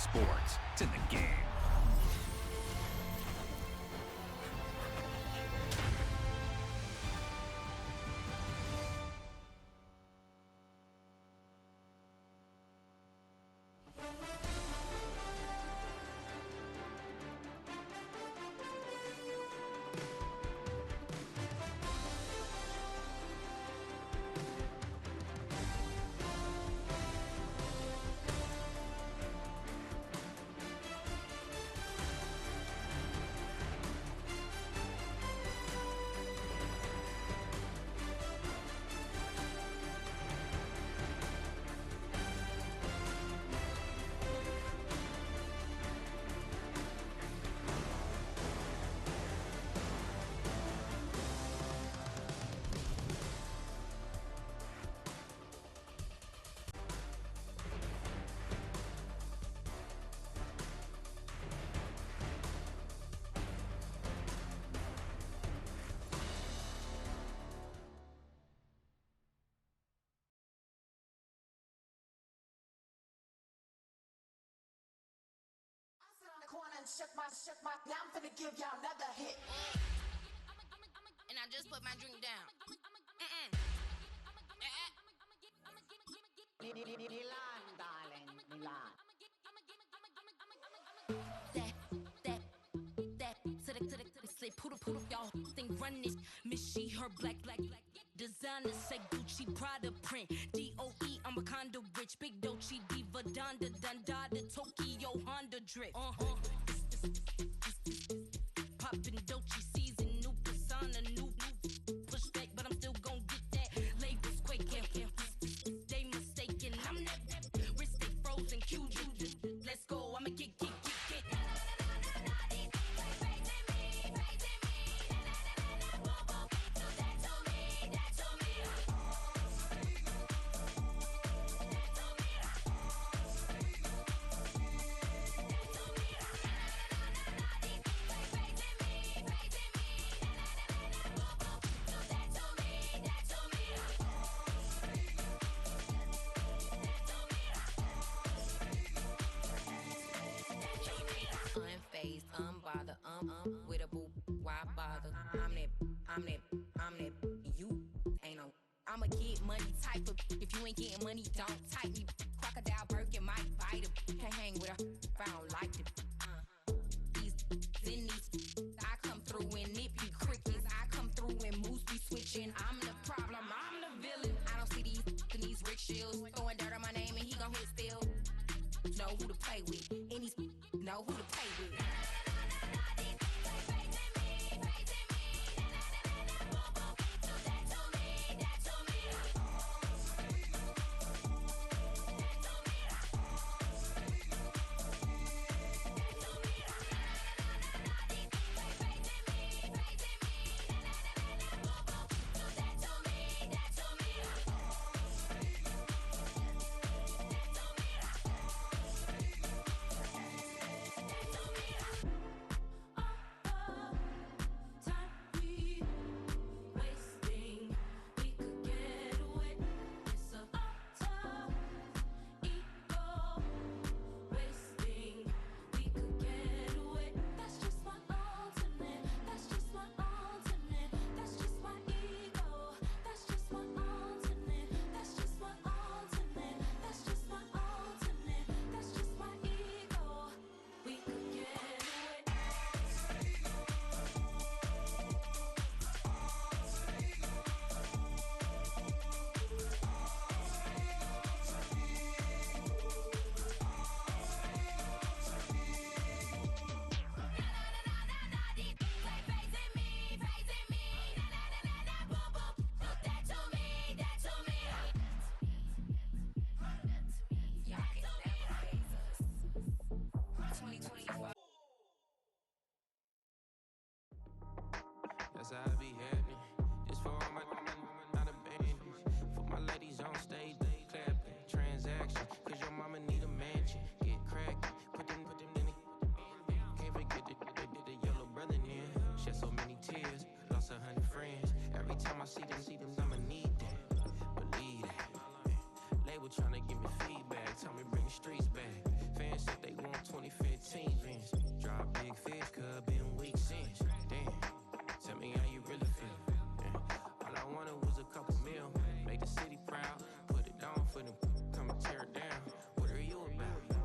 sports. It's in the game. Corner and shook my, now I'm finna give y'all another hit. And I just put my drink down. Milan, darling, Milan. That, to the slip, poodle, y'all think run this. Miss she, her black, designer, say Gucci, Prada print. DOE, I'm a condo rich, big Dolce, Diva, Donda, the Tokyo, Honda drip. Poppin' Dolce season, new persona, new pushback, but I'm still gon' get that. Labels quaking, they mistaken. I'm that wrist stay frozen, QG. Let's go, I'ma get. Unbothered, with a boo, why bother? I'm that, you ain't no. I'm a get money type of, if you ain't getting money, don't type me. Crocodile Birkin might bite him. Can't hang with her if I don't like it. These, I come through and nip you crickets. I come through and moose be switching. I'm the problem, I'm the villain. I don't see these rickshaws throwing dirt on my name and he gon' hit still. Know who to play with, and these know who to play with. That's how I be happening. Just for all my not abandoned. For my ladies on stage, they clapping. Transaction, cause your mama need a mansion. Get crackin', put them in the. Can't forget the yellow brother in. Shed so many tears, lost 100 friends. Every time I see them, I'ma need that. Believe that. Label tryna give me feedback, tell me bring the streets back. Fans said they want week since. Damn, tell me how you really feel. Yeah. All I wanted was a couple meal, make the city proud, put it down for them, come and tear it down. What are you about?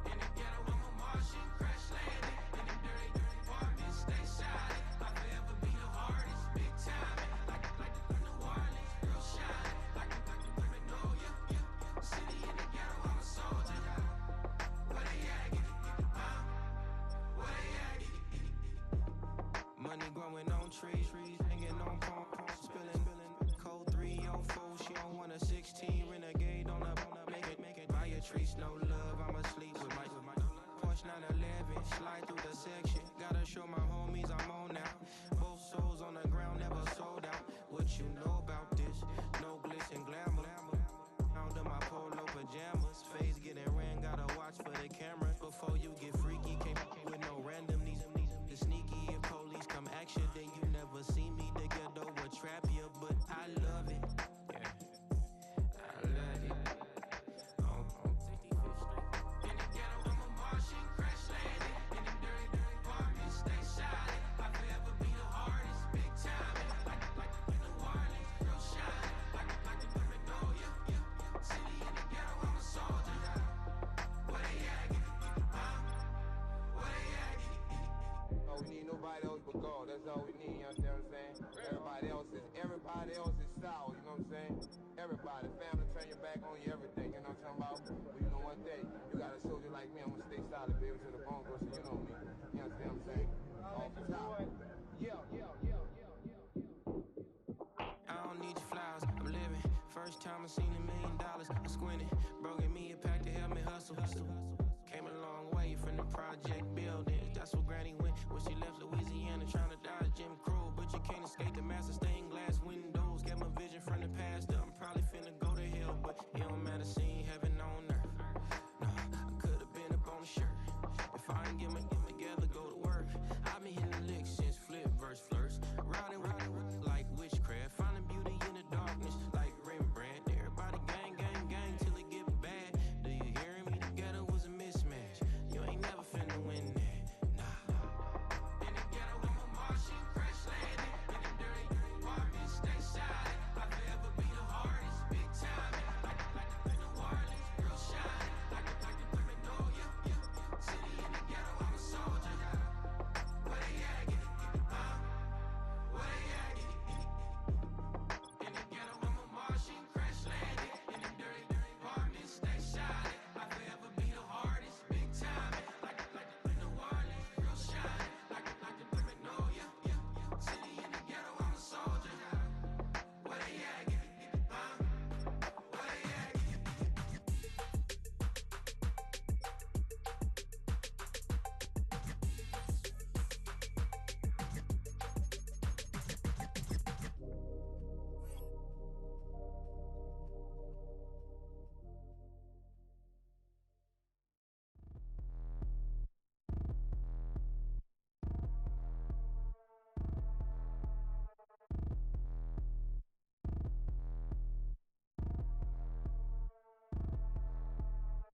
In the ghetto, I'm a Martian, crash landing. In the dirty, dirty apartments, stay shining. I'll forever be the hardest, big time. Like New Orleans, real shine. Like the women know ya. City in the ghetto, I'm a soldier. Where they at? Where they at? Money growing on trees, hanging on palm, spilling, code 304. She don't want a 16, renegade on a make it. Buy a trees, no love, I'm asleep with my Porsche 911, slide through the section. Gotta show my homies I'm on now. Both souls on the ground, never sold out. What you know about this? No glitz and glamour. Out of my polo pajamas, face getting ran, gotta watch for the cameras. Before you get freaky, can't with no random these sneaky. If police come action, then you never see me. The ghetto will trap you, but I love it. Yeah, I love it. On 65th Street. In the ghetto, I'm a Martian, crash landing. In the dirty, dirty apartments, stay shining. I'll forever be the hardest, big time. Like New Orleans, real shine. Like the women know ya. City in the ghetto, I'm a soldier. Where they at? Where they at? Oh, we need nobody else but God. That's all we need, you understand what I'm saying? Everybody else is sour, you know what I'm saying? Everybody, family, turn your back on you, everything, you know what I'm talking about? But you know one day, you got a soldier like me, I'm gonna stay solid, baby, to the bone, so you know me. You understand what I'm saying? Off the top. Yeah. I don't need your flowers, I'm living. First time I seen $1 million, I squinted. Bro, give me a pack to help me hustle. Came a long way from the project buildings. That's where Granny went when she left Louisiana, trying to dodge Jim Crow. But you can't escape the master stained glass windows. Get my vision from the past. I'm probably finna go to hell, but it don't matter, seeing heaven on earth. No, I could've been up on the shirt. If I ain't get my together, go to work. I've been hitting licks since flip verse flirts. Riding like witchcraft, finding beauty in the darkness like Rembrandt. Everybody gang till it get bad. Do you hear me? The ghetto was a mismatch. You ain't never finna win that. Nah. In the ghetto, I'm a Martian, crash landing. In the dirty, dirty apartments, stay shining. I'll forever be the hardest, big time. Like New Orleans, real shine. Like the women know ya. City in the ghetto, I'm a soldier. Where they at? Where they at? In the ghetto, I'm a Martian, crash landing. In the dirty, dirty apartments, stay shining. I'll forever be the hardest, big time. Like New Orleans, real shine. Like the women know ya. City in the ghetto, I'm a soldier. Where they at? Where they at?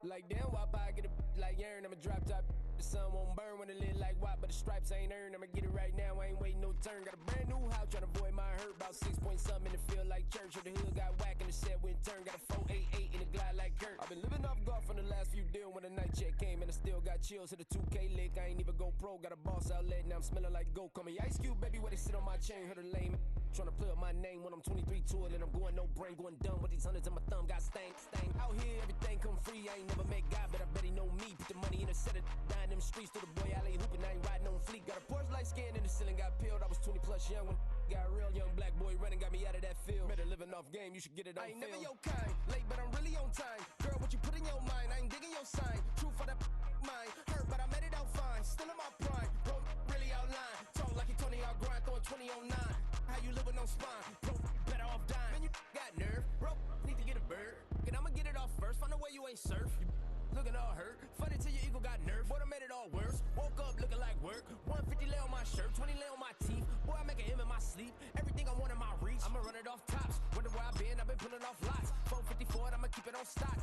Like damn, why I get a like urn? I'ma drop top. The sun won't burn when it lit like what, but the stripes ain't earned. I'ma get it right now, I ain't waiting no turn. Got a brand new house, tryna avoid my hurt. About 6 point something in the field like church. Or the hood got whack and the set went turn. Got a 488 in the glide like Kurt. I've been living off golf from the last few deals. When the night check came and I still got chills. Hit a 2K lick, I ain't even go pro. Got a boss outlet, now I'm smelling like gold. Call me Ice Cube, baby, where they sit on my chain. Heard a lame tryna play up my name when I'm 23 to it. And I'm going no brain, going dumb with these hundreds in my thumb. Got stank. Out here, everything come free. I ain't never met God, but I bet he know me. Put the money in a set of dying them streets. To the boy alley hooping, I ain't riding on fleek. Got a Porsche light scan in the ceiling, got peeled. I was 20 plus young when got real. Young black boy running, got me out of that field. Better living off game, you should get it on. I ain't never your kind, late but I'm really on time. Girl, what you put in your mind, I ain't digging your sign. True for that mine, hurt but I made it out fine. Still in my prime, bro, really outline. Talk like you Tony out grind, throwing 20 on 9. How you live with no spine, bro, better off dying. Man, you got nerve, bro, need to get a bird. And I'ma get it off first, find a way you ain't surf. You looking all hurt, funny till your ego got nerve. Boy, I made it all worse, woke up looking like work. 150 lay on my shirt, 20 lay on my teeth. Boy, I make an M in my sleep, everything I want in my reach. I'ma run it off tops, wonder where I've been pulling off lots. 454, I'ma keep it on stock.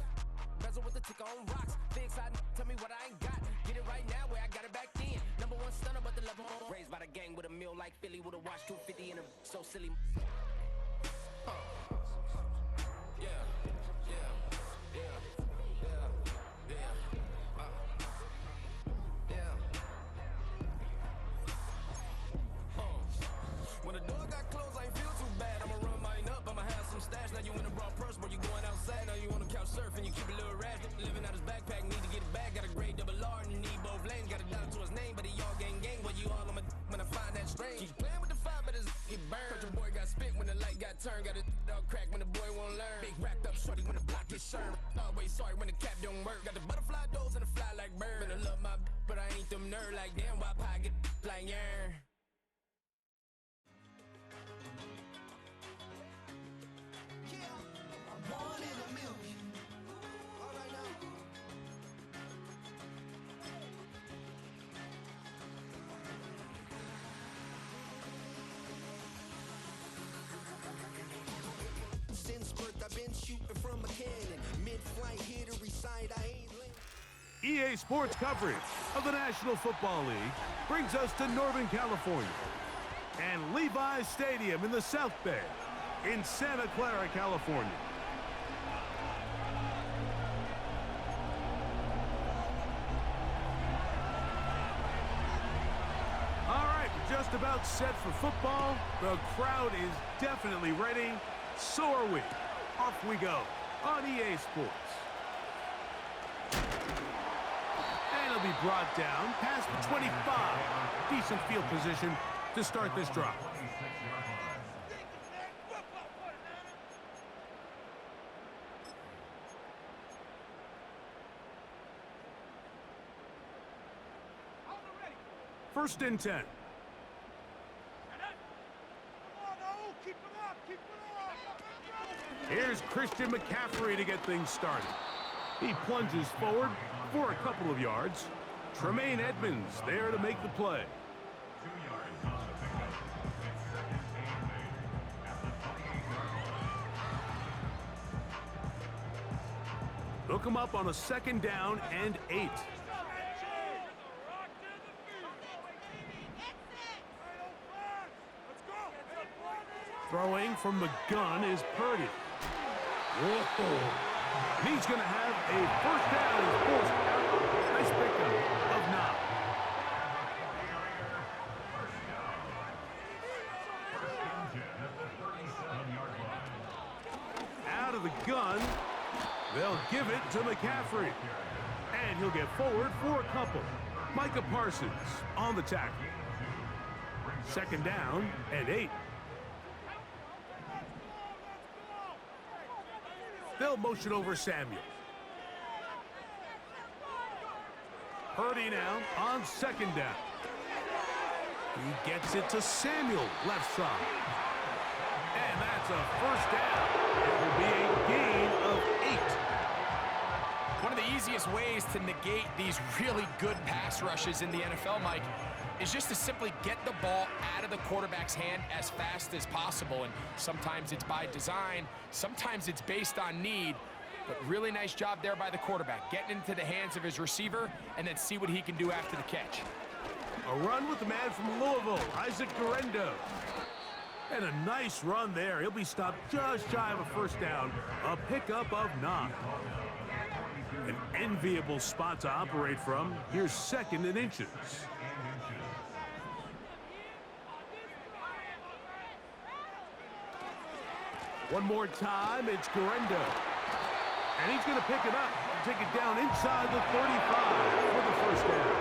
Bezel with the ticker on rocks. Fix I tell me what I ain't got. Get it right now where I got it back then. Number #1 stunner, but the level raised by the gang with a meal like Philly with a watch 250 in a so silly. When the door got closed, I ain't feel too bad. I'ma run mine up, I'ma have some stash. Now you in a broad purse, but you going outside. Now you on the couch surfing, you keep a little rash. Living out his backpack, need to get it back. Got a grade double R and need both lanes. Got a dollar to his name, but he all gang. But you all on my when I find that strange. Keep playing with the fire, but his get burned. Cause your boy got spit when the light got turned. Got a dog crack when the boy won't learn. Big racked up shorty when the block gets served. Always sorry when the cap don't work. Got the butterfly doors and the fly like bird. And I love my but I ain't them nerd like damn. Why pie get like yeah. One in a million. All right now. Since birth, I've been shooting from a cannon. Mid-flight, here to recite, I ain't late. EA Sports coverage of the National Football League brings us to Northern California and Levi's Stadium in the South Bay in Santa Clara, California. All right, we're just about set for football. The crowd is definitely ready. So are we. Off we go on EA Sports. And it'll be brought down past the 25. Decent field position to start this drive. First and 10. Here's Christian McCaffrey to get things started. He plunges forward for a couple of yards. Tremaine Edmonds there to make the play. Hook him up on a 2nd down and 8. Throwing from the gun is Purdy. Whoa. He's going to have a first down and forced out. Nice pickup of 9. Out of the gun. They'll give it to McCaffrey. And he'll get forward for a couple. Micah Parsons on the tackle. 2nd down and 8. They'll motion over Samuel. Purdy now on 2nd down. He gets it to Samuel, left side. And that's a first down. It will be a gain of 8. One of the easiest ways to negate these really good pass rushes in the NFL, Mike, is just to simply get the ball out of the quarterback's hand as fast as possible. And sometimes it's by design, sometimes it's based on need. But really nice job there by the quarterback, getting into the hands of his receiver and then see what he can do after the catch. A run with the man from Louisville, Isaac Guerendo. And a nice run there. He'll be stopped just shy of a first down. A pickup of 9. An enviable spot to operate from. Here's 2nd and inches. One more time, it's Guerendo. And he's going to pick it up and take it down inside the 35 for the first down.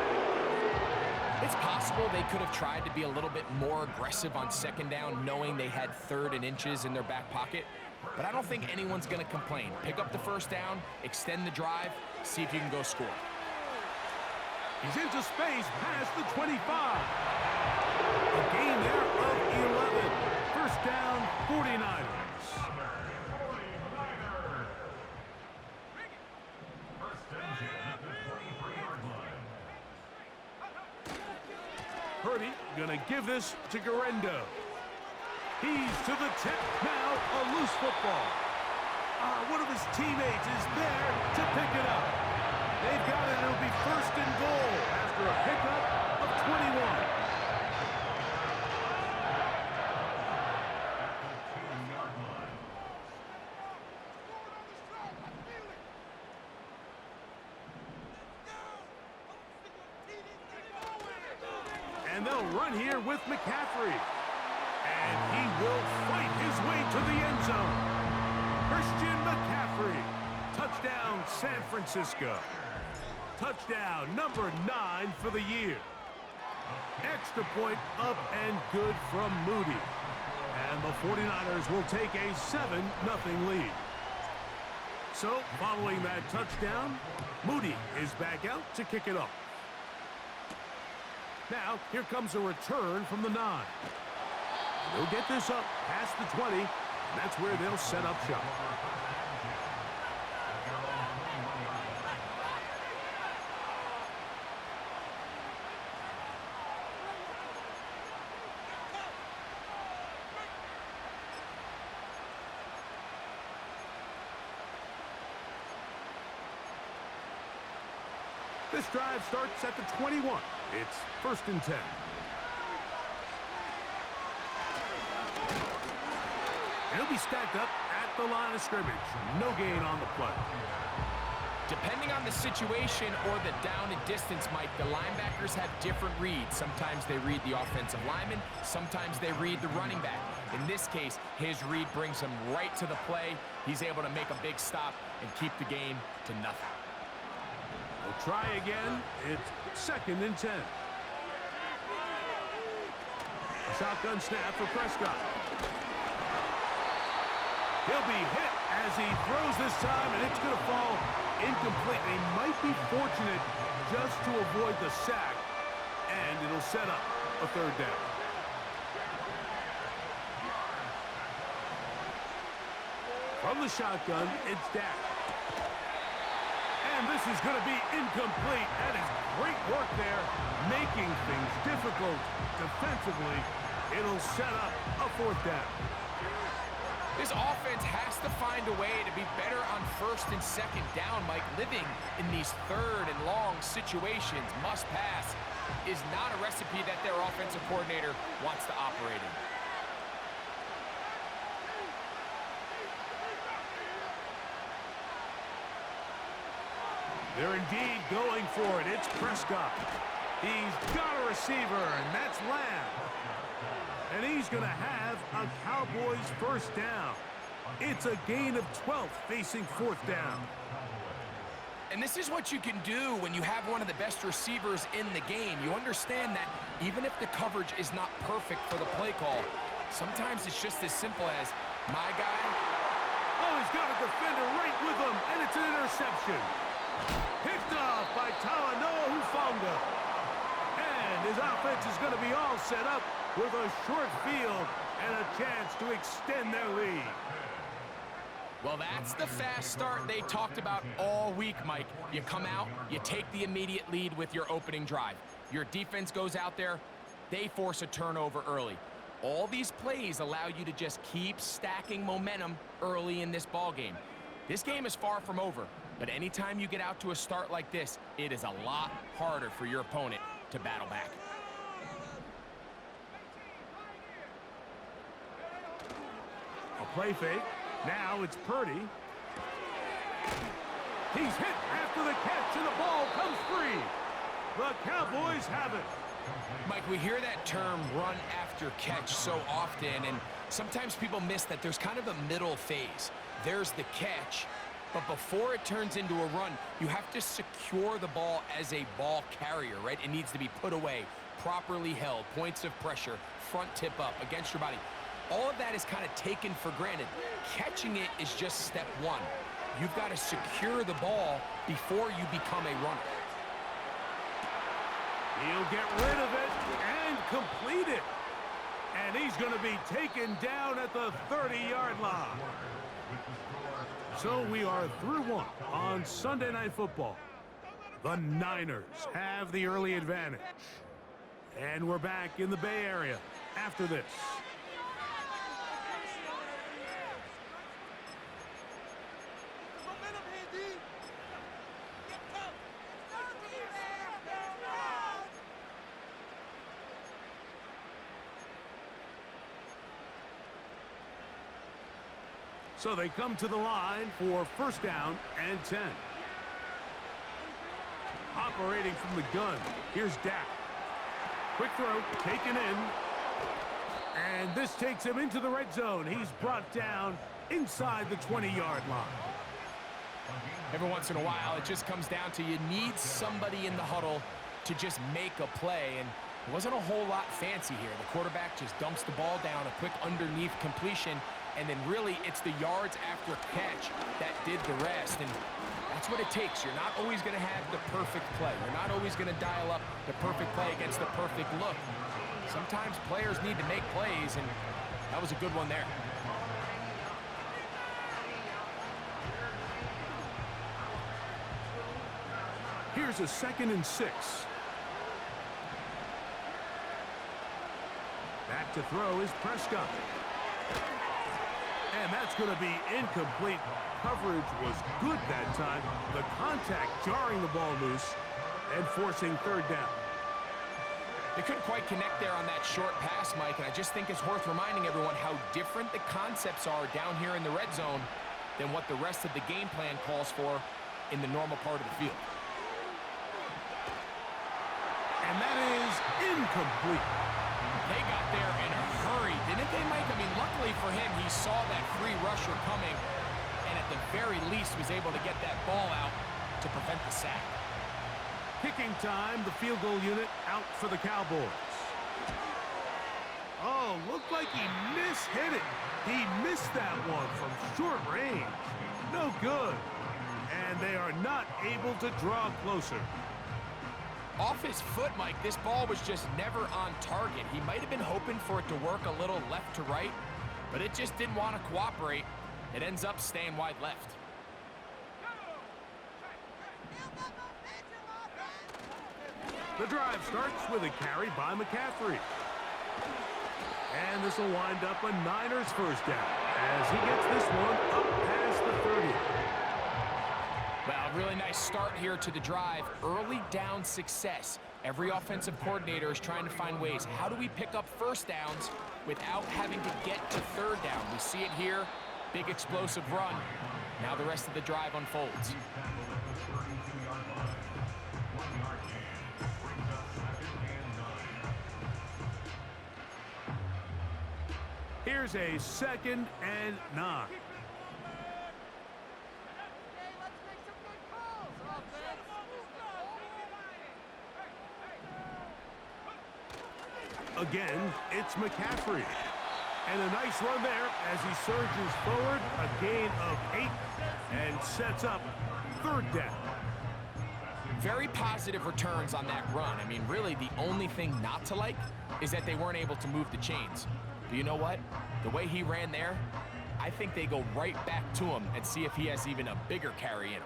It's possible they could have tried to be a little bit more aggressive on 2nd down, knowing they had 3rd and inches in their back pocket. But I don't think anyone's going to complain. Pick up the first down, extend the drive, see if you can go score. He's into space past the 25. A gain there of 11. First down, 49ers. Purdy gonna give this to Guerendo. He's to the 10. Now a loose football. One of his teammates is there to pick it up. They've got it. It'll be 1st and goal after a pickup of 21. And they'll run here with McCaffrey. And he will fight his way to the end zone. Christian McCaffrey. Touchdown, San Francisco. Touchdown number 9 for the year. Extra point up and good from Moody. And the 49ers will take a 7-0 lead. So, following that touchdown, Moody is back out to kick it off. Now, here comes a return from the 9. They'll get this up past the 20, and that's where they'll set up shop. This drive starts at the 21. It's 1st and 10. He'll be stacked up at the line of scrimmage. No gain on the play. Depending on the situation or the down and distance, Mike, the linebackers have different reads. Sometimes they read the offensive lineman. Sometimes they read the running back. In this case, his read brings him right to the play. He's able to make a big stop and keep the game to nothing. We'll try again. It's 2nd and 10. Shotgun snap for Prescott. He'll be hit as he throws this time, and it's going to fall incomplete. They might be fortunate just to avoid the sack, and it'll set up a 3rd down. From the shotgun, it's Dak. And this is going to be incomplete. That is great work there, making things difficult defensively. It'll set up a 4th down. This offense has to find a way to be better on 1st and 2nd down, Mike. Living in these 3rd and long situations, must pass, is not a recipe that their offensive coordinator wants to operate in. They're indeed going for it. It's Prescott. He's got a receiver, and that's Lamb. And he's going to have a Cowboys 1st down. It's a gain of 12 facing 4th down. And this is what you can do when you have one of the best receivers in the game. You understand that even if the coverage is not perfect for the play call, sometimes it's just as simple as, my guy. Oh, he's got a defender right with him, and it's an interception. Picked off by Talanoa Hufanga. And his offense is going to be all set up with a short field and a chance to extend their lead. Well, that's the fast start they talked about all week, Mike. You come out, you take the immediate lead with your opening drive. Your defense goes out there, they force a turnover early. All these plays allow you to just keep stacking momentum early in this ball game. This game is far from over, but anytime you get out to a start like this, it is a lot harder for your opponent to battle back. A play fake. Now it's Purdy. He's hit after the catch, and the ball comes free. The Cowboys have it. Mike, we hear that term run after catch so often, and sometimes people miss that there's kind of a middle phase. There's the catch, but before it turns into a run, you have to secure the ball as a ball carrier, right? It needs to be put away, properly held, points of pressure, front tip up against your body. All of that is kind of taken for granted. Catching it is just step one. You've got to secure the ball before you become a runner. He'll get rid of it and complete it. And he's going to be taken down at the 30-yard line. So we are through one on Sunday Night Football. The Niners have the early advantage. And we're back in the Bay Area after this. So they come to the line for first down and 10. Operating from the gun, here's Dak. Quick throw, taken in. And this takes him into the red zone. He's brought down inside the 20-yard line. Every once in a while, it just comes down to you need somebody in the huddle to just make a play. And it wasn't a whole lot fancy here. The quarterback just dumps the ball down, a quick underneath completion, and then really it's the yards after catch that did the rest. And that's what it takes. You're not always going to have the perfect play. You're not always going to dial up the perfect play against the perfect look. Sometimes players need to make plays, and that was a good one there. Here's a 2nd and 6. Back to throw is Prescott. And that's going to be incomplete. Coverage was good that time. The contact jarring the ball loose and forcing third down. They couldn't quite connect there on that short pass, Mike, and I just think it's worth reminding everyone how different the concepts are down here in the red zone than what the rest of the game plan calls for in the normal part of the field. And that is incomplete. They got there in a hurry, didn't they, Mike? I mean, luckily for him, he saw that free rusher coming, and at the very least was able to get that ball out to prevent the sack. Kicking time, the field goal unit out for the Cowboys. Oh, looked like he mishit it. He missed that one from short range. No good. And they are not able to draw closer. Off his foot, Mike, this ball was just never on target. He might have been hoping for it to work a little left to right, but it just didn't want to cooperate. It ends up staying wide left. The drive starts with a carry by McCaffrey. And this will wind up a Niners first down as he gets this one up past the 30. Well, really nice start here to the drive. Early down success. Every offensive coordinator is trying to find ways. How do we pick up first downs without having to get to third down? We see it here. Big explosive run. Now the rest of the drive unfolds. Here's a 2nd and 9. Again, it's McCaffrey. And a nice run there as he surges forward, a gain of 8, and sets up third down. Very positive returns on that run. I mean, really, the only thing not to like is that they weren't able to move the chains. But you know what? The way he ran there, I think they go right back to him and see if he has even a bigger carry in him.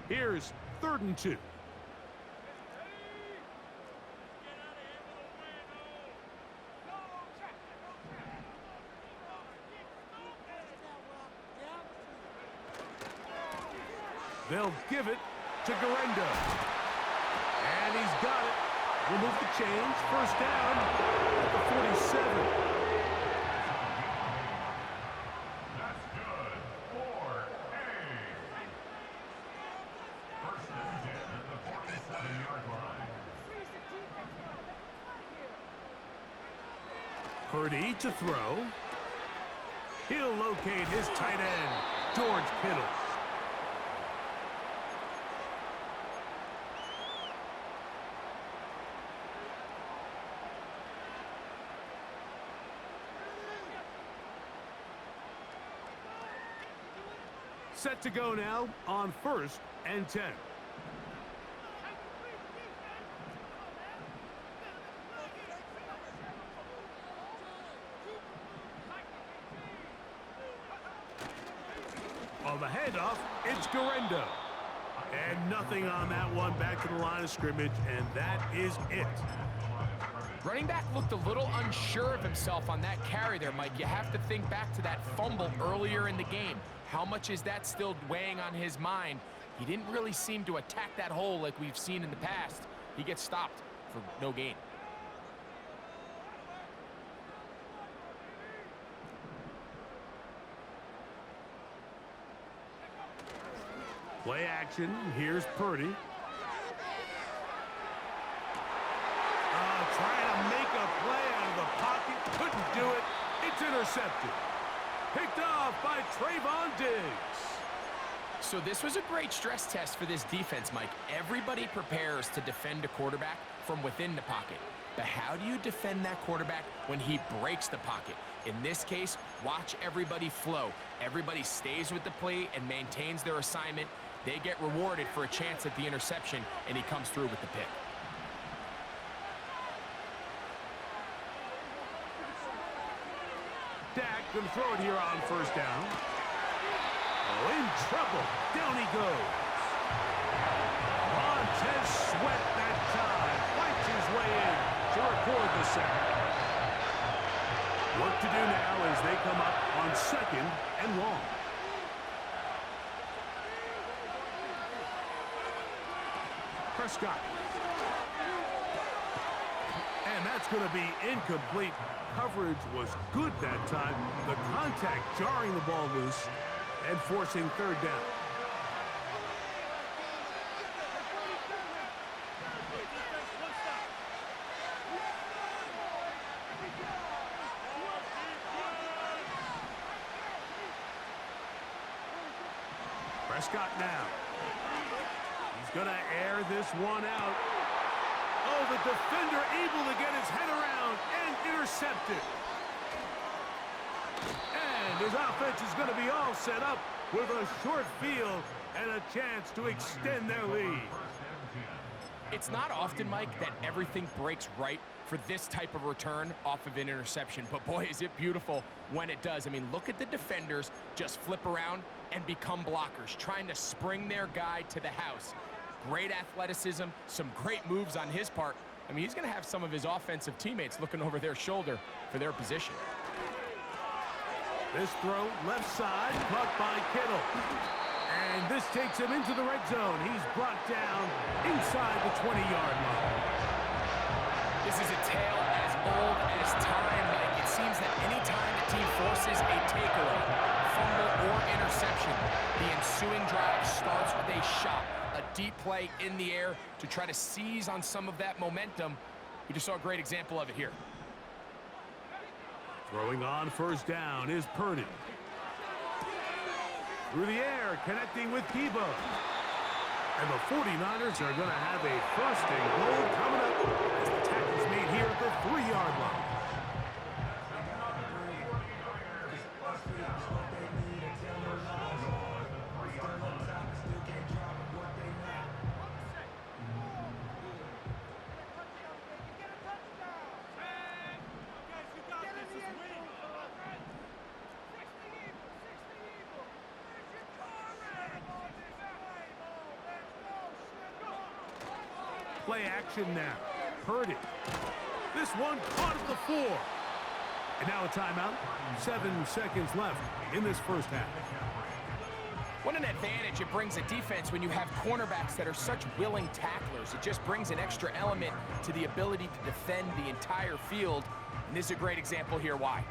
Here's 3rd and 2. They'll give it to Guerrero. And he's got it. Remove the chains. First down at the 47. That's good. 4A. First and 10 at the 47-yard line. Purdy to throw. He'll locate his tight end, George Kittle. Set to go now on 1st and 10. On the handoff, it's Guerrero. And nothing on that one, back to the line of scrimmage, and that is it. Running back looked a little unsure of himself on that carry there, Mike. You have to think back to that fumble earlier in the game. How much is that still weighing on his mind? He didn't really seem to attack that hole like we've seen in the past. He gets stopped for no gain. Play action. Here's Purdy. Trying to make a play out of the pocket. Couldn't do it. It's intercepted. Picked off by Trayvon Diggs. So this was a great stress test for this defense, Mike. Everybody prepares to defend a quarterback from within the pocket. But how do you defend that quarterback when he breaks the pocket? In this case, watch everybody flow. Everybody stays with the play and maintains their assignment. They get rewarded for a chance at the interception, and he comes through with the pick. Dak going to throw it here on first down. Oh, in trouble. Down he goes. Montez Sweat that time. Fights his way in to record the sack. Work to do now as they come up on 2nd and long. Prescott. And that's going to be incomplete. Coverage was good that time. The contact jarring the ball loose and forcing 3rd down. Prescott now. He's going to air this one out. Oh, the defender able to get his head around and intercept it. And his offense is going to be all set up with a short field and a chance to extend their lead. It's not often, Mike, that everything breaks right for this type of return off of an interception. But boy, is it beautiful when it does. I mean, look at the defenders just flip around and become blockers, trying to spring their guy to the house. Great athleticism, some great moves on his part. I mean, he's going to have some of his offensive teammates looking over their shoulder for their position. This throw left side, caught by Kittle. And this takes him into the red zone. He's brought down inside the 20-yard line. This is a tale as old as time, Mike. It seems that any time the team forces a takeaway, fumble, or interception, the ensuing drive starts with a shot, a deep play in the air to try to seize on some of that momentum. We just saw a great example of it here. Throwing on first down is Purdy. Through the air, connecting with Debo. And the 49ers are going to have a first and goal coming up as the tackle's made here at the 3-yard line. Play action now. Purdy. This one caught at the 4. And now a timeout. 7 seconds left in this first half. What an advantage it brings a defense when you have cornerbacks that are such willing tacklers. It just brings an extra element to the ability to defend the entire field. And this is a great example here why.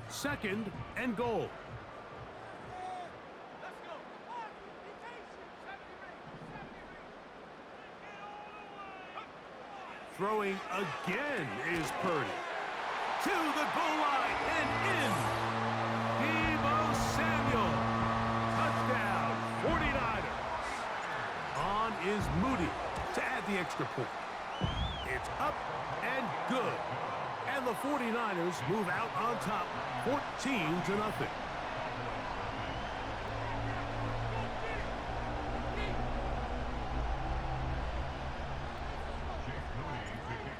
Second and goal. Throwing again is Purdy. To the goal line and in. Debo Samuel. Touchdown, 49ers. On is Moody to add the extra point. It's up and good. And the 49ers move out on top, 14-0.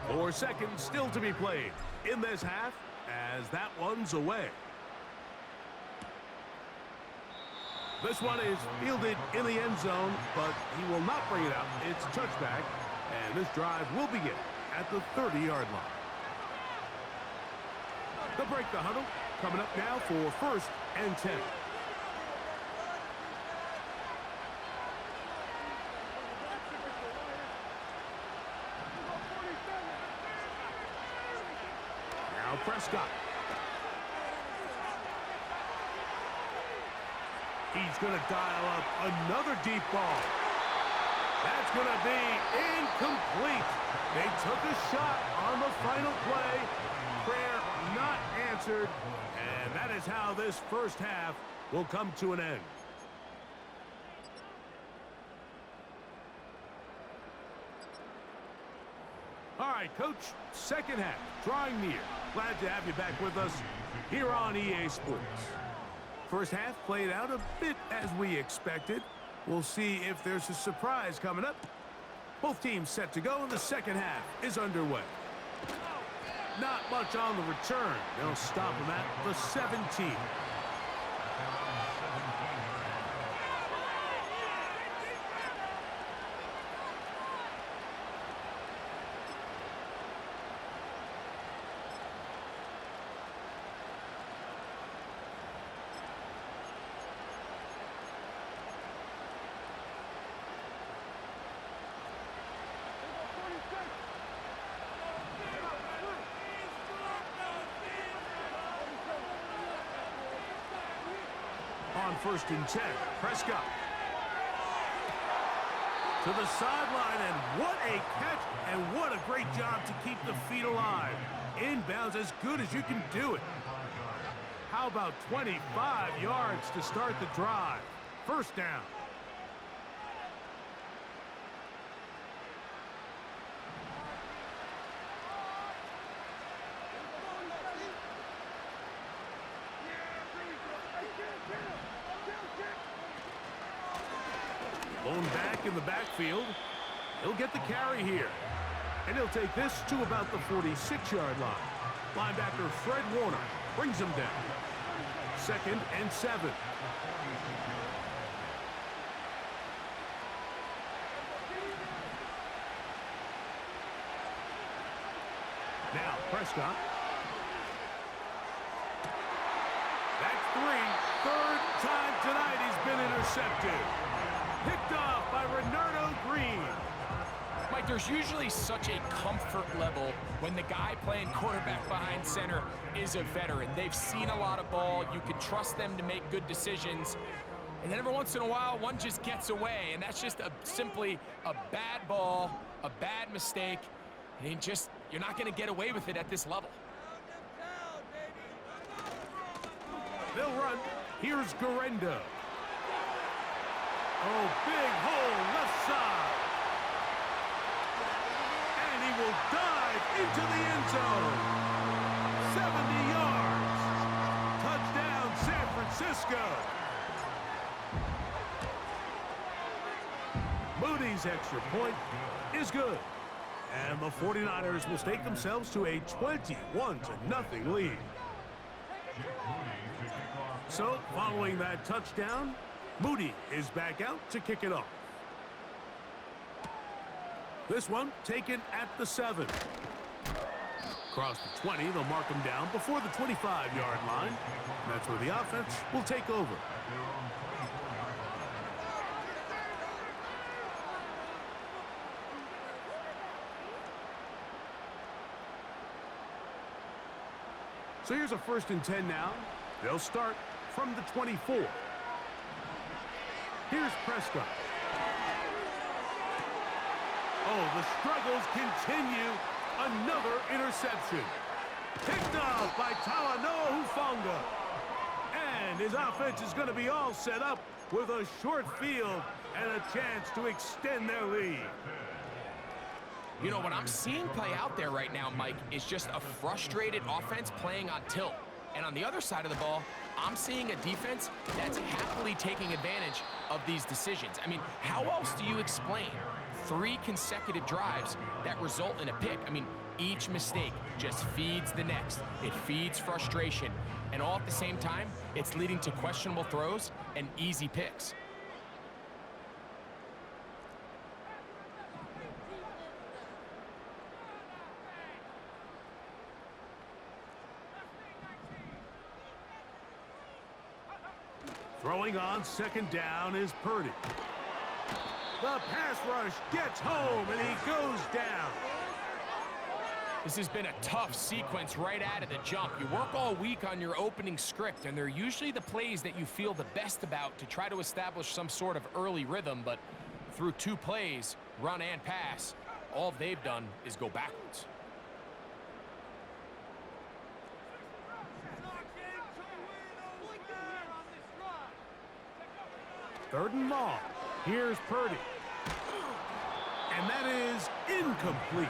Four seconds still to be played in this half as that one's away. This one is fielded in the end zone, but he will not bring it out. It's touchback, and this drive will begin at the 30-yard line. They'll break the huddle. Coming up now for 1st and 10. Now Now Prescott. He's going to dial up another deep ball. That's going to be incomplete. They took a shot on the final play. Prayer not answered. And that is how this first half will come to an end. All right, Coach, second half, drawing near. Glad to have you back with us here on EA Sports. First half played out a bit as we expected. We'll see if there's a surprise coming up. Both teams set to go, and the second half is underway. Not much on the return. They'll stop them at the 17. On 1st and 10, Prescott. To the sideline, and what a catch, and what a great job to keep the feet alive. Inbounds as good as you can do it. How about 25 yards to start the drive? First down. Blown back in the backfield. He'll get the carry here. And he'll take this to about the 46-yard line. Linebacker Fred Warner brings him down. 2nd and 7. Now Prescott. That's 3. Third time tonight he's been intercepted. Picked off by Renardo Green. Mike, there's usually such a comfort level when the guy playing quarterback behind center is a veteran. They've seen a lot of ball. You can trust them to make good decisions. And then every once in a while, one just gets away. And that's just simply a bad ball, a bad mistake. And you're not going to get away with it at this level. They'll run. Here's Garendo. Oh, big hole left side. And he will dive into the end zone. 70 yards. Touchdown, San Francisco. Moody's extra point is good. And the 49ers will stake themselves to a 21-0 lead. So, following that touchdown, Moody is back out to kick it off. This one taken at the 7. Across the 20, they'll mark him down before the 25-yard line. That's where the offense will take over. So here's a 1st and 10 now. They'll start from the 24. Here's Prescott. Oh, the struggles continue. Another interception. Picked off by Talanoa Hufanga. And his offense is going to be all set up with a short field and a chance to extend their lead. You know, what I'm seeing play out there right now, Mike, is just a frustrated offense playing on tilt. And on the other side of the ball, I'm seeing a defense that's happily taking advantage of these decisions. I mean, how else do you explain 3 consecutive drives that result in a pick? I mean, each mistake just feeds the next. It feeds frustration. And all at the same time, it's leading to questionable throws and easy picks. Throwing on 2nd down is Purdy. The pass rush gets home, and he goes down. This has been a tough sequence right out of the jump. You work all week on your opening script, and they're usually the plays that you feel the best about to try to establish some sort of early rhythm, but through 2 plays, run and pass, all they've done is go backwards. Third and long. Here's Purdy. And that is incomplete.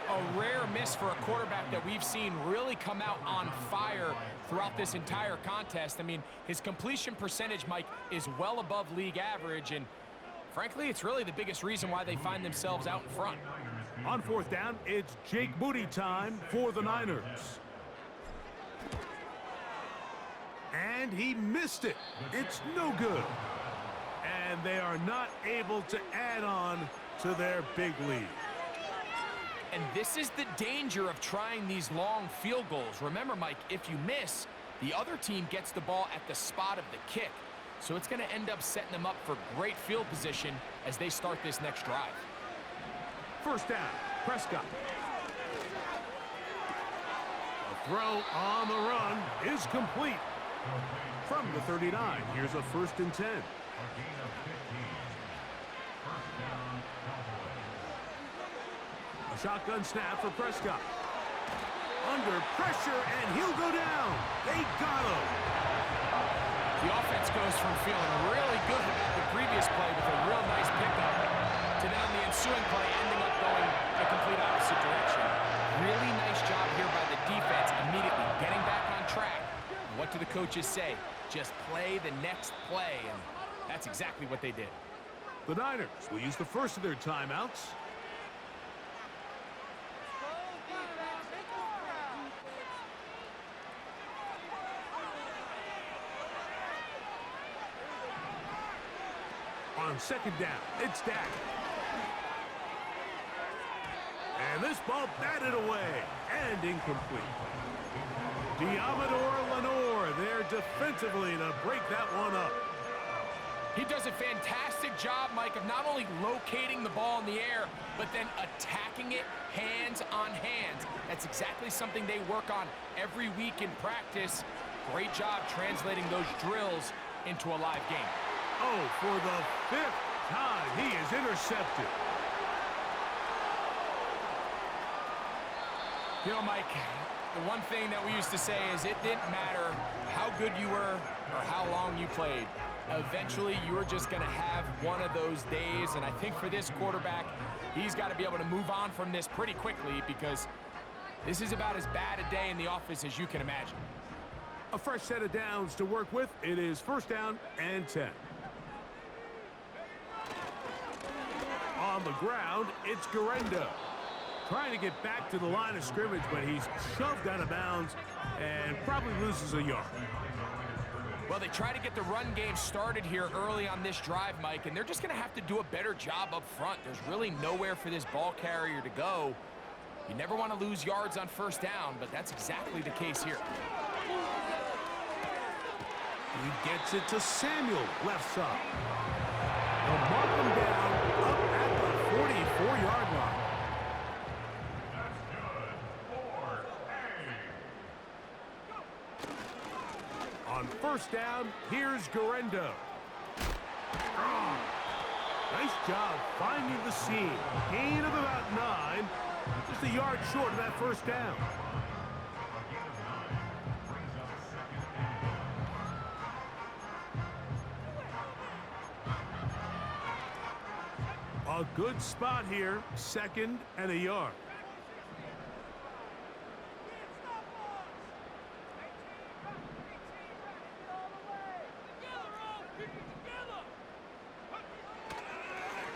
A rare miss for a quarterback that we've seen really come out on fire throughout this entire contest. I mean, his completion percentage, Mike, is well above league average, and frankly, it's really the biggest reason why they find themselves out in front. On 4th down, it's Jake Moody time for the Niners. And he missed it. It's no good. And they are not able to add on to their big lead. And this is the danger of trying these long field goals. Remember, Mike, if you miss, the other team gets the ball at the spot of the kick. So it's going to end up setting them up for great field position as they start this next drive. 1st down, Prescott. A throw on the run is complete. From the 39, here's a 1st and 10. A shotgun snap for Prescott. Under pressure, and he'll go down. They got him. The offense goes from feeling really good about the previous play with a real nice pickup to then on the ensuing play ending up going the complete opposite direction. Really nice job here by the defense, immediately getting back on track. What do the coaches say? Just play the next play, and that's exactly what they did. The Niners will use the first of their timeouts. On 2nd down, it's Dak. And this ball batted away and incomplete. Diamador Lenore there defensively to break that one up. He does a fantastic job, Mike, of not only locating the ball in the air, but then attacking it hands on hands. That's exactly something they work on every week in practice. Great job translating those drills into a live game. Oh, for the 5th time, he is intercepted. You know, Mike, the one thing that we used to say is it didn't matter how good you were or how long you played. Eventually, you were just going to have one of those days, and I think for this quarterback, he's got to be able to move on from this pretty quickly because this is about as bad a day in the office as you can imagine. A fresh set of downs to work with. It is 1st down and 10. On the ground, it's Guerrero. Trying to get back to the line of scrimmage, but he's shoved out of bounds and probably loses a yard. Well, they try to get the run game started here early on this drive, Mike, and they're just going to have to do a better job up front. There's really nowhere for this ball carrier to go. You never want to lose yards on 1st down, but that's exactly the case here. He gets it to Samuel, left side. They'll mark him down up at the 44-yard line. On 1st down, here's Guerrero. Nice job finding the seam. Gain of about 9. Just a yard short of that 1st down. A good spot here. 2nd and a yard.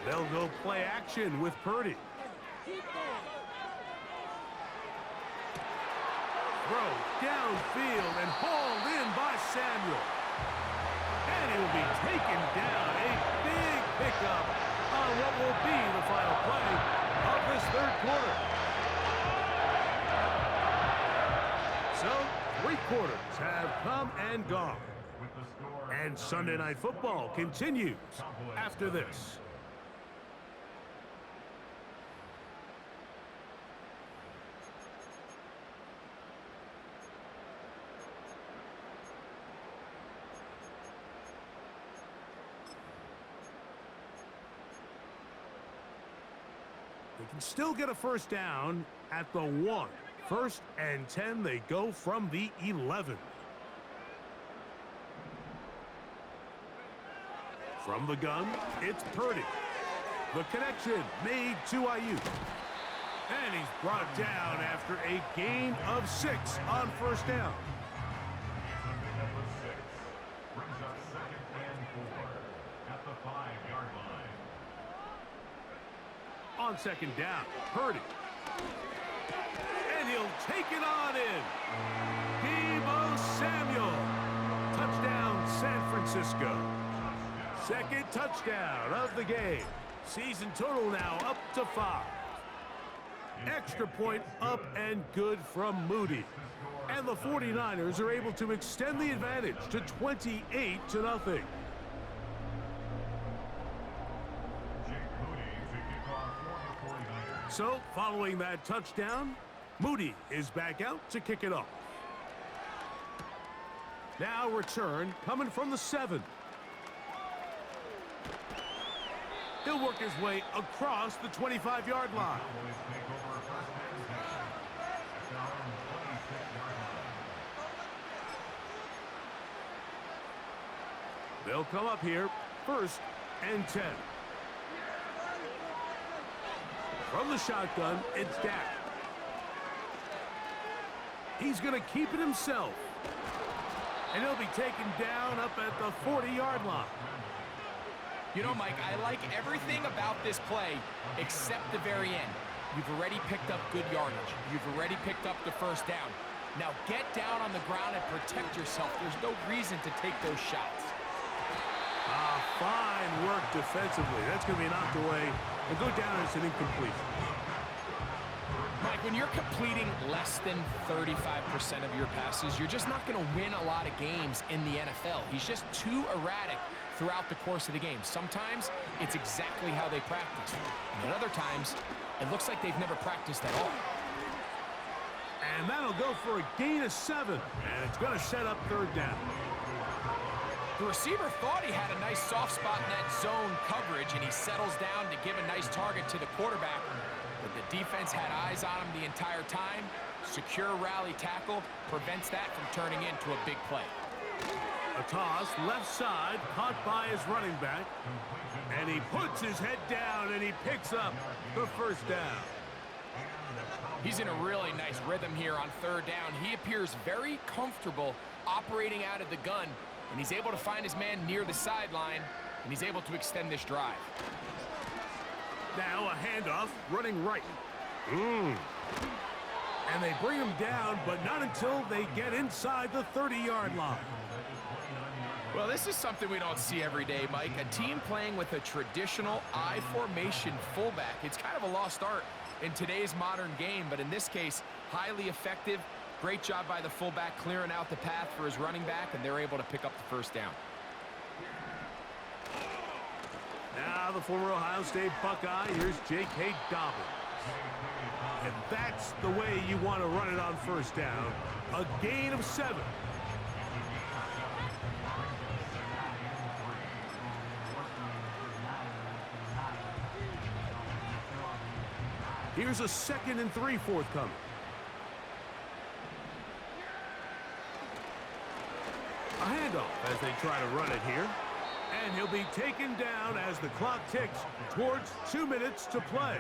They'll go play action with Purdy. Throw downfield and hauled in by Samuel. And he will be taken down. A big pickup on what will be the final play of this 3rd quarter. So, 3 quarters have come and gone. And Sunday Night Football continues after this. can still get a first down at the 1. 1st and 10, they go from the 11. From the gun, it's Purdy. The connection made to Ayuk. And he's brought down after a gain of 6 on first down. Number 6 brings up 2nd and 4 at the 5-yard line. On 2nd down, Purdy. And he'll take it on in. Deebo Samuel. Touchdown, San Francisco. 2nd touchdown of the game. Season total now up to 5. Extra point up and good from Moody. And the 49ers are able to extend the advantage to 28-0. So, following that touchdown, Moody is back out to kick it off. Now return coming from the 7. He'll work his way across the 25-yard line. They'll come up here, 1st and 10. From the shotgun, it's Dak. He's going to keep it himself. And he'll be taken down up at the 40-yard line. You know, Mike, I like everything about this play except the very end. You've already picked up good yardage. You've already picked up the first down. Now get down on the ground and protect yourself. There's no reason to take those shots. Fine work defensively. That's going to be knocked away and go down as an incompletion. Mike, when you're completing less than 35% of your passes, you're just not going to win a lot of games in the NFL. He's just too erratic throughout the course of the game. Sometimes it's exactly how they practice. And at other times, it looks like they've never practiced at all. And that'll go for a gain of 7. And it's going to set up 3rd down. The receiver thought he had a nice soft spot in that zone coverage, and he settles down to give a nice target to the quarterback. But the defense had eyes on him the entire time. Secure rally tackle prevents that from turning into a big play. A toss, left side, caught by his running back. And he puts his head down, and he picks up the first down. He's in a really nice rhythm here on 3rd down. He appears very comfortable operating out of the gun, and he's able to find his man near the sideline, and he's able to extend this drive. Now a handoff, running right. And they bring him down, but not until they get inside the 30-yard line. Well, this is something we don't see every day, Mike. A team playing with a traditional I formation fullback. It's kind of a lost art in today's modern game, but in this case, highly effective. Great job by the fullback clearing out the path for his running back, and they're able to pick up the first down. Now the former Ohio State Buckeye, here's J.K. Dobbins. And that's the way you want to run it on first down. A gain of 7. Here's a 2nd and 3 forthcoming. A handoff as they try to run it here. And he'll be taken down as the clock ticks towards 2 minutes to play.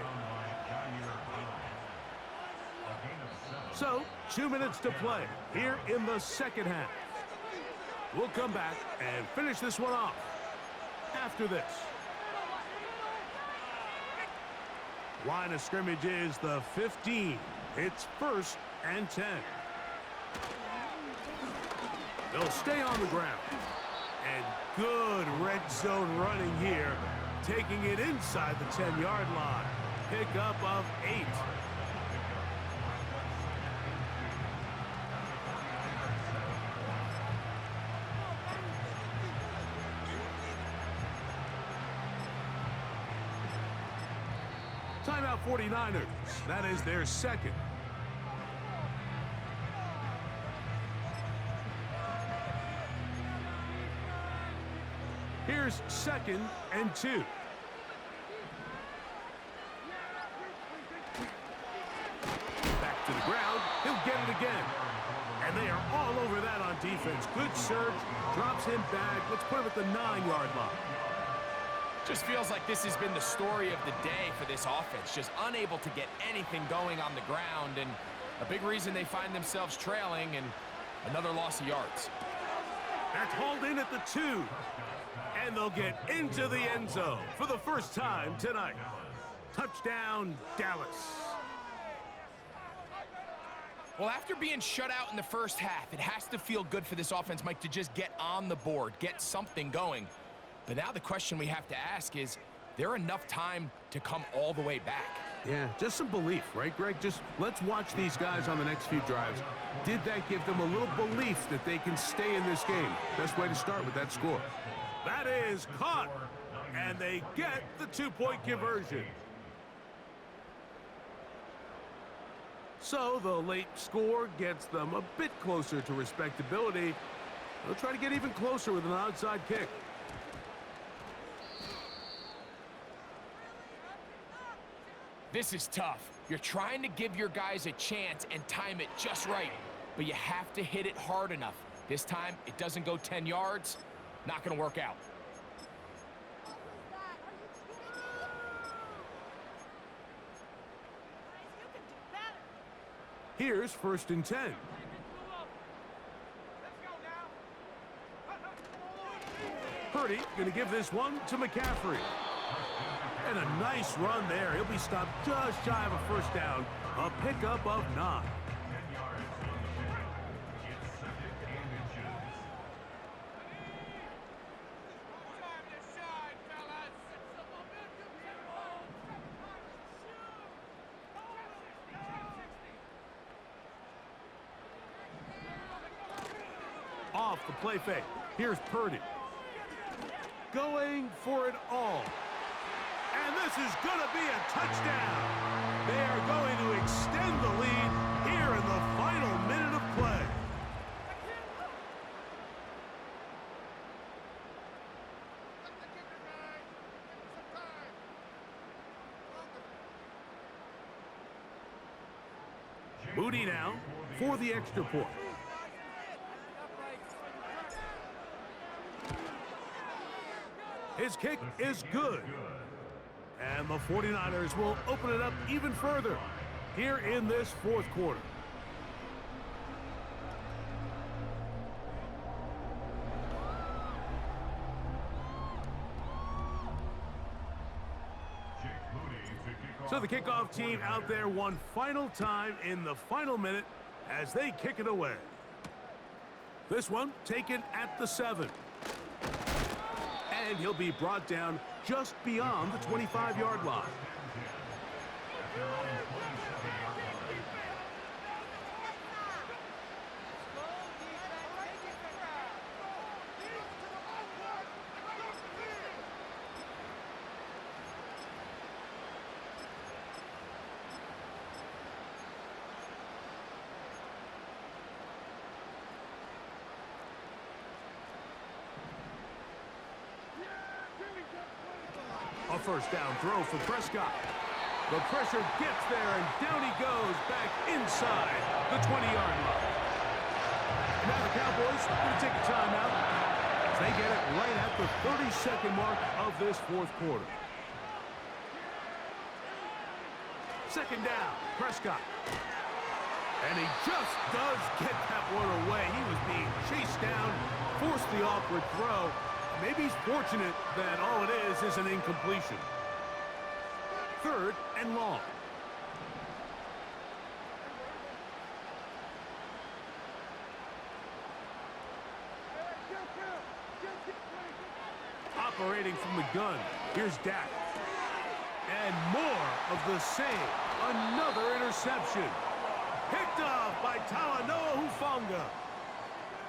So, 2 minutes to play here in the 2nd half. We'll come back and finish this one off after this. Line of scrimmage is the 15. It's 1st and 10. They'll stay on the ground. And good red zone running here, taking it inside the 10-yard line. Pickup of 8. Timeout 49ers. That is their 2nd. Here's 2nd and 2. defense. Good surge, drops him back. Let's put him at the 9-yard line. Just feels like this has been the story of the day for this offense. Just unable to get anything going on the ground, and a big reason they find themselves trailing, and another loss of yards. That's hauled in at the 2. And they'll get into the end zone for the first time tonight. Touchdown, Dallas. Well, after being shut out in the first half, it has to feel good for this offense, Mike, to just get on the board, get something going. But now the question we have to ask is there enough time to come all the way back? Yeah, just some belief, right, Greg? Just let's watch these guys on the next few drives. Did that give them a little belief that they can stay in this game? Best way to start with that score. That is caught, and they get the 2-point conversion. So the late score gets them a bit closer to respectability. They'll try to get even closer with an onside kick. This is tough. You're trying to give your guys a chance and time it just right, but you have to hit it hard enough. This time, it doesn't go 10 yards. Not going to work out. Here's 1st and 10. Purdy going to give this one to McCaffrey. And a nice run there. He'll be stopped just shy of a first down. A pickup of 9. Off the play fake. Here's Purdy. Going for it all. And this is going to be a touchdown. They are going to extend the lead here in the final minute of play. Moody now for the extra point. His kick is good. And the 49ers will open it up even further here in this 4th quarter. So the kickoff team out there one final time in the final minute as they kick it away. This one taken at the 7. And he'll be brought down just beyond the 25-yard line. A first down throw for Prescott. The pressure gets there, and down he goes back inside the 20-yard line. And now the Cowboys are going to take a timeout as they get it right at the 30-second mark of this 4th quarter. Second down, Prescott. And he just does get that one away. He was being chased down, forced the awkward throw. Maybe he's fortunate that all it is an incompletion. 3rd and long. Operating from the gun, here's Dak. And more of the same. Another interception. Picked off by Talanoa Hufanga.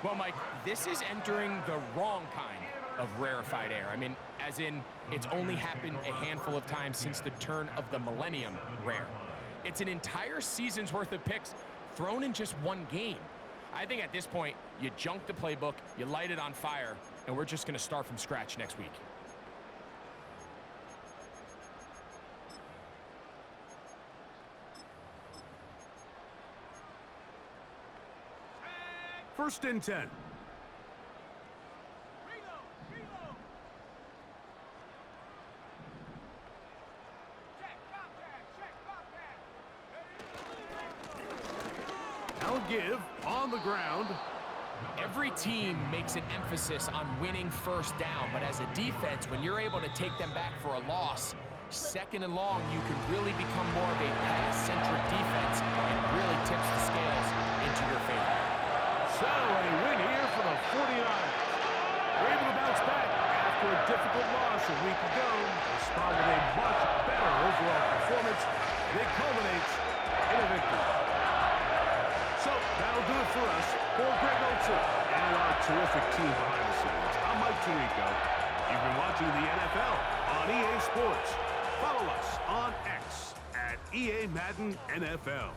Well, Mike, this is entering the wrong kind of rarefied air. I mean, as in, it's only happened a handful of times since the turn of the millennium rare. It's an entire season's worth of picks thrown in just one game. I think at this point, you junk the playbook, you light it on fire, and we're just going to start from scratch next week. First and 10. Now give on the ground. Every team makes an emphasis on winning first down, but as a defense, when you're able to take them back for a loss, second and long, you can really become more of a pass-centric defense and really tips the scales into your favor. So a win here for the 49ers. They're able to bounce back after a difficult loss a week ago. They respond with a much better overall performance, and it culminates in a victory. So that'll do it for us. For Greg Olson and our terrific team behind the scenes, I'm Mike Tirico. You've been watching the NFL on EA Sports. Follow us on X at EA Madden NFL.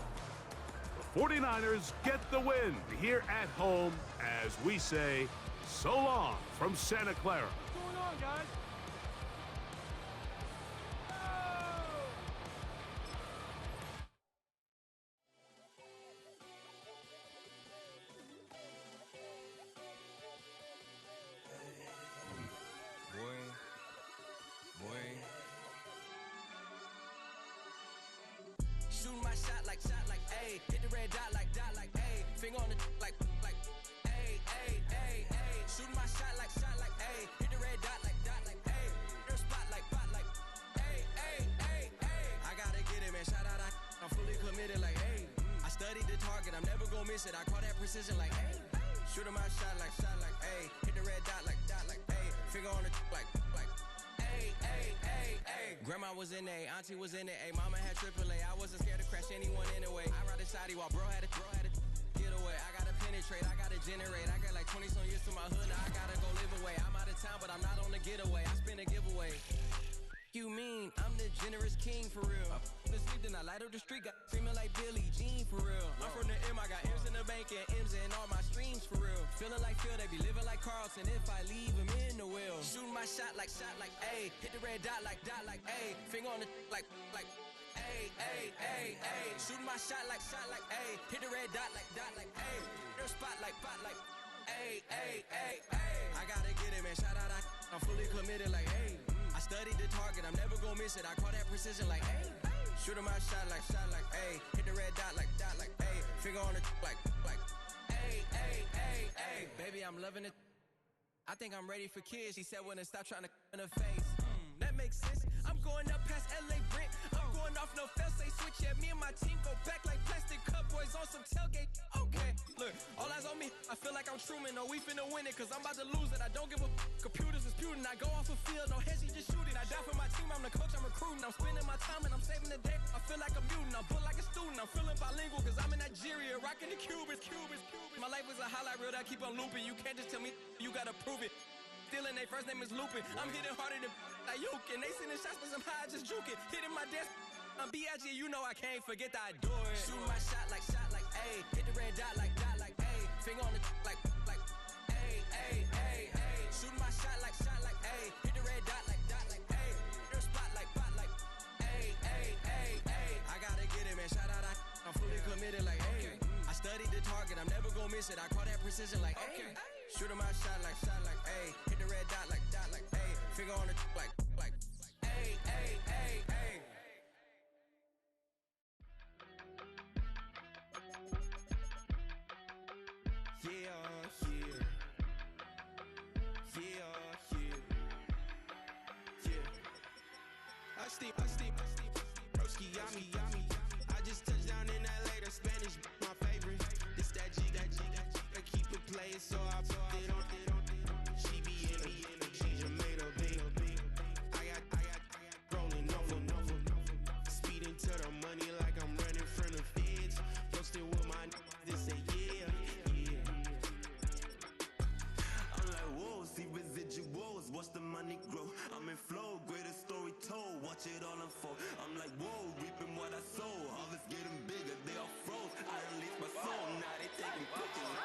The 49ers get the win here at home as we say so long from Santa Clara. What's going on, guys? Shooting my shot like, ayy. Hit the red dot like, ayy. Finger on the like, ayy, ayy, ayy, ayy. Shooting my shot like, ayy. Hit the red dot like, ayy. Their spot like, ayy, ayy, ayy, ayy. I gotta get it, man. Shout out, I'm fully committed like, ayy. I studied the target, I'm never gonna miss it. I call that precision like, ayy. Shooting my shot like, ayy. Hit the red dot like, ayy. Finger on the like, ayy, ayy, ayy, ayy. Grandma was in A, auntie was in it, ayy. Mama had AAA. I wasn't scared to crash anyone anyway. I ride the side while bro had to get away. I gotta penetrate, I gotta generate. I got like 20 some years to my hood, now I gotta go live away. I'm out of town, but I'm not on the getaway. I spin a giveaway. You mean I'm the generous king for real? I the sleep, then I light up the street, got screaming like Billie Jean for real. I'm from the M, I got M's in the bank and M's in all my streams for real. Feeling like Phil, they be living like Carlson if I leave him in the wheel. Shooting my shot like, ayy. Hit the red dot like, ayy. Finger on the like, ayy, ayy, ayy, ayy. Shooting my shot like, ayy. Hit the red dot like, ayy. Their spot like, ayy, ayy, ayy, ayy. I gotta get it, man. Shout out, I'm fully committed like, ayy. I studied the target, I'm never gonna miss it. I call that precision like, ayy. Shooting my shot like, ayy. Hit the red dot like, ayy. Finger on the like, ayy, ayy, ayy, ayy. Baby, I'm loving it. I think I'm ready for kids. She said when to stop trying to in her face. That makes sense. I'm going up past LA Brent. I'm going off no fail, say switch. Yeah, me and my team go back like plastic cup boys on some tailgate. Okay, look, all eyes on me. I feel like I'm Truman. No, we finna win it, cause I'm about to lose it. I don't give a computers disputing. I go off a field, no hesi, just shoot it. I die for my team, I'm the coach, I'm recruiting. I'm spending my time and I'm saving the day. I feel like a mutant, I'm built like a student. I'm feeling bilingual, cause I'm in Nigeria, rocking the Cubans. My life is a highlight reel that I keep on looping. You can't just tell me you gotta prove it. Stealing, they first name is Lupin. I'm hitting harder than Ayuk, and they sending shots, but somehow I just juke it. Hitting my desk, I'm B.I.G., you know I can't forget that I do it. Shooting my shot like, ayy. Hit the red dot like, ayy. Finger on the like, ayy, ayy, ayy, ayy. Shooting my shot like, ayy. Hit the red dot like, ayy. Their spot like, ayy, ayy, ayy, ayy. I gotta get it, man. Shout out, I'm fully committed like, ayy. I studied the target, I'm never gonna miss it. I call that precision like, ayy. Shooting my shot like, ayy. Hit the red dot like, ayy. Finger on the like, ayy, ayy, ayy, ayy. I steam. Broski, yummy. I just touched down in LA, the Spanish, my favorite. This that G. I keep it playing, so I put it on. She be in it, she just made a big. I got rolling over. Speeding to the money like I'm running from the feds. Posted with my they say yeah. I'm like, whoa, see residuals, watch the money grow. I'm in flow, greatest story told, watch it all unfold. I'm like, whoa, reaping what I sow. Harvest getting bigger, they all froze. I release my soul, now they taking pictures.